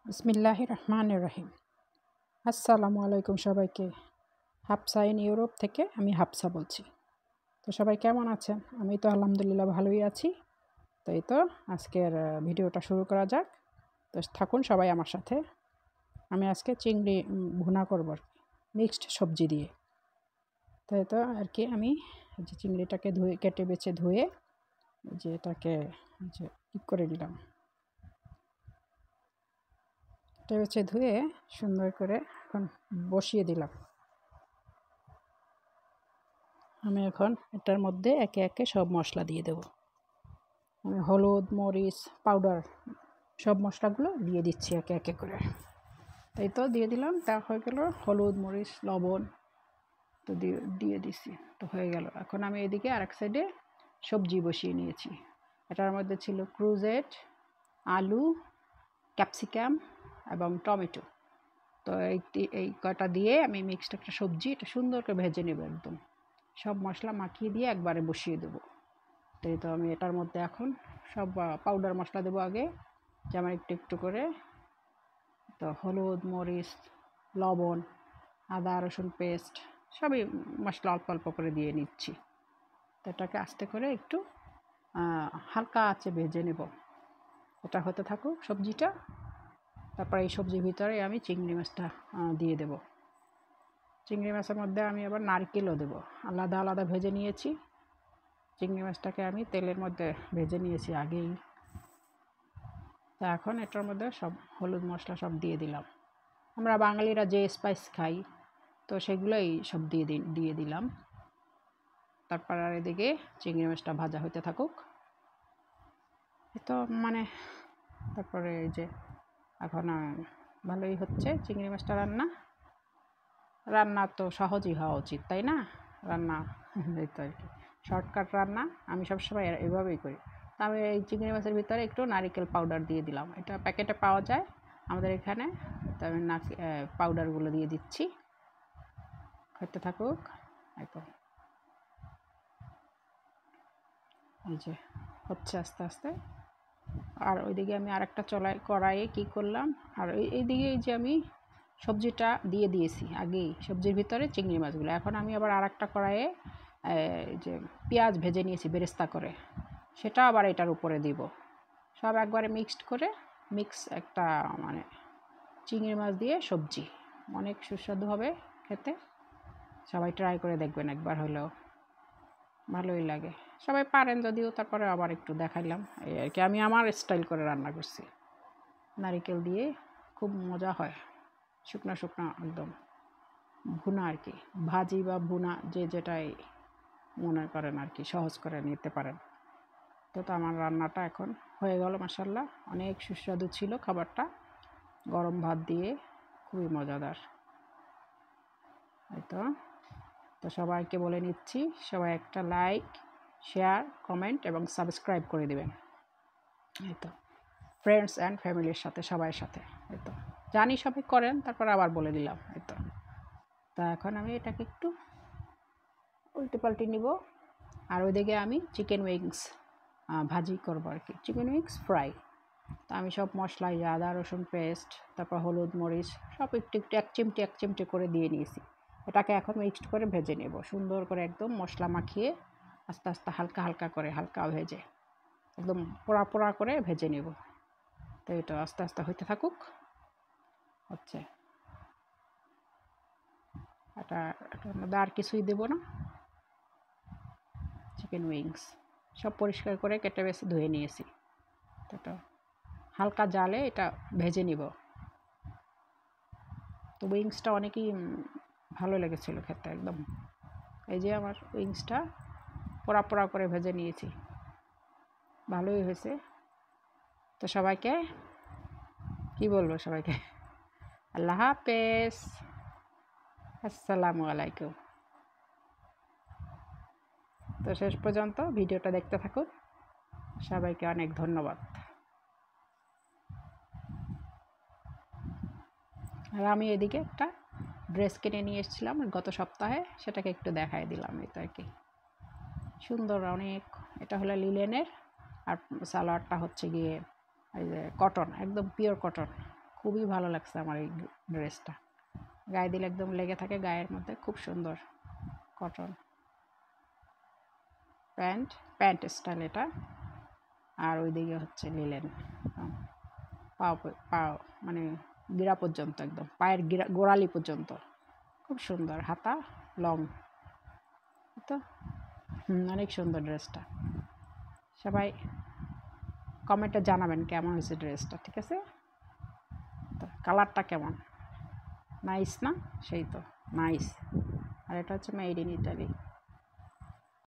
বিসমিল্লাহির রহমানির রহিম। আসসালামু আলাইকুম সবাইকে। হাফসা ইন ইউরোপ থেকে আমি হাফসা বলছি। তো সবাই কেমন আছেন? আমি তো আলহামদুলিল্লাহ ভালোই আছি। তো এই তো আজকের ভিডিওটা শুরু করা যাক। তো থাকুন সবাই আমার সাথে। আমি আজকে চিংড়ি ভুনা করব আর কি, মিক্সড সবজি দিয়ে। তো এই তো আর কি আমি যে চিংড়িটাকে কেটে বেছে ধুয়ে যে এটাকে যে করে দিলাম, কেটে বেছে ধুয়ে সুন্দর করে এখন বসিয়ে দিলাম। আমি এখন এটার মধ্যে একে একে সব মশলা দিয়ে দেব। আমি হলুদ, মরিচ পাউডার সব মশলাগুলো দিয়ে দিচ্ছি একে একে করে। তাই তো দিয়ে দিলাম, তা হয়ে গেল। হলুদ, মরিচ, লবণ তো দিয়ে দিছি, তো হয়ে গেল। এখন আমি এদিকে আরেক সাইডে সবজি বসিয়ে নিয়েছি। এটার মধ্যে ছিল ক্রুজেট, আলু, ক্যাপসিকাম এবং টমেটো। তো এই কটা দিয়ে আমি মিক্সড একটা সবজি, এটা সুন্দর করে ভেজে নেব। একদম সব মশলা মাখিয়ে দিয়ে একবারে বসিয়ে দেবো। তো আমি এটার মধ্যে এখন সব পাউডার মশলা দেবো আগে, যেমন একটু একটু করে। তো হলুদ, মরিচ, লবণ, আদা রসুন পেস্ট সবই মশলা অল্প অল্প করে দিয়ে নিচ্ছি। তো এটাকে আস্তে করে একটু হালকা আঁচে ভেজে নেব। এটা হতে থাকুক সবজিটা। তারপর এই সবজির ভিতরে আমি চিংড়ি মাছটা দিয়ে দেব। চিংড়ি মাছের মধ্যে আমি আবার নারকেলও দেবো। আলাদা আলাদা ভেজে নিয়েছি। চিংড়ি মাছটাকে আমি তেলের মধ্যে ভেজে নিয়েছি আগেই। তা এখন এটার মধ্যে সব হলুদ মশলা সব দিয়ে দিলাম। আমরা বাঙালিরা যে স্পাইস খাই, তো সেগুলোই সব দিয়ে দিলাম। তারপর আর এদিকে চিংড়ি মাছটা ভাজা হতে থাকুক। তো মানে তারপরে এই যে এখন ভালোই হচ্ছে চিংড়ি মাছটা রান্না তো সহজই হওয়া উচিত, তাই না? রান্না এই তো আর কি শর্টকাট রান্না। আমি সবসময় এভাবেই করি। তা আমি এই চিংড়ি মাছের ভিতরে একটু নারিকেল পাউডার দিয়ে দিলাম। এটা প্যাকেটে পাওয়া যায় আমাদের এখানে। তো আমি পাউডারগুলো দিয়ে দিচ্ছি। খেতে থাকুক একদম। এই যে হচ্ছে আস্তে আস্তে। আর ওইদিকে আমি আরেকটা কড়াইয়ে কী করলাম, আর এইদিকে এই যে আমি সবজিটা দিয়ে দিয়েছি আগেই, সবজির ভিতরে চিংড়ি মাছগুলো। এখন আমি আবার আরেকটা কড়াইয়ে যে পেঁয়াজ ভেজে নিয়েছি বেরেস্তা করে, সেটা আবার এটার উপরে দিব। সব একবারে মিক্সড করে একটা মানে চিংড়ি মাছ দিয়ে সবজি অনেক সুস্বাদু হবে খেতে। সবাই ট্রাই করে দেখবেন একবার হলেও, ভালোই লাগে। সবাই পারেন যদিও, তারপরে আবার একটু দেখাইলাম এই আর কি। আমি আমার স্টাইল করে রান্না করছি, নারিকেল দিয়ে খুব মজা হয়। শুকনো শুকনো একদম ভুনা আর কি, ভাজি বা ভুনা যে যেটাই মনে করেন আর কি, সহজ করে নিতে পারেন। তো আমার রান্নাটা এখন হয়ে গেল মাশাআল্লাহ। অনেক সুস্বাদু ছিল খাবারটা, গরম ভাত দিয়ে খুবই মজাদার। এই তো সবাইকে বলে নিচ্ছি, সবাই একটা লাইক, শেয়ার, কমেন্ট এবং সাবস্ক্রাইব করে দেবেন। এই তো ফ্রেন্ডস অ্যান্ড ফ্যামিলির সাথে, সবার সাথে। এই তো জানি সবাই করেন, তারপর আবার বলে দিলাম। এই তো তা এখন আমি এটাকে একটু উল্টে পাল্টে নিব। আর ওইদিকে আমি চিকেন উইংস ভাজি করবো আর কি, চিকেন উইংস ফ্রাই। তা আমি সব মশলা, আদা রসুন পেস্ট, তারপর হলুদ মরিচ সব একটু একটু এক চিমটে করে দিয়ে নিয়েছি। এটাকে এখন মিক্সড করে ভেজে নেব সুন্দর করে, একদম মশলা মাখিয়ে আস্তে আস্তে হালকা হালকা করে, হালকা ভেজে একদম পোড়া পোড়া করে ভেজে নেব। তো এটা আস্তে আস্তে হইতে থাকুক। হচ্ছে এটার মধ্যে আর কিছুই দেবো না। চিকেন উইংস সব পরিষ্কার করে কেটে বেছে ধুয়ে নিয়েছি। তো হালকা জালে এটা ভেজে নিব। তো উইংসটা অনেকই ভালো লেগেছিলো খেতে একদম। এই যে আমার উইংসটা পোড়া পোড়া করে ভেজে নিয়েছি, ভালোই হয়েছে। তো সবাইকে কি বলবো, সবাইকে আল্লাহ হাফেজ, আসসালামু আলাইকুম। তো শেষ পর্যন্ত ভিডিওটা দেখতে থাকুন। সবাইকে অনেক ধন্যবাদ। আর আমি এদিকে একটা ড্রেস কিনে নিয়ে এসেছিলাম গত সপ্তাহে, সেটাকে একটু দেখাই দিলাম। এটা আর কি সুন্দর অনেক। এটা হলো লিলেনের, আর সালোয়ারটা হচ্ছে গিয়ে এই যে কটন, একদম পিওর কটন, খুবই ভালো লাগছে আমার এই ড্রেসটা। গায়ে দিলে একদম লেগে থাকে গায়ের মধ্যে, খুব সুন্দর। কটন প্যান্ট স্টাইল এটা। আর ওইদিকে হচ্ছে লিলেন, পাও পাও মানে গিরা পর্যন্ত, একদম পায়ের গোড়ালি পর্যন্ত, খুব সুন্দর। হাতা লং, তো অনেক সুন্দর ড্রেসটা। সবাই কমেন্টে জানাবেন কেমন হয়েছে ড্রেসটা, ঠিক আছে? তো কালারটা কেমন, নাইস না? সেই তো নাইস। আর এটা হচ্ছে মেড ইন ইটালি।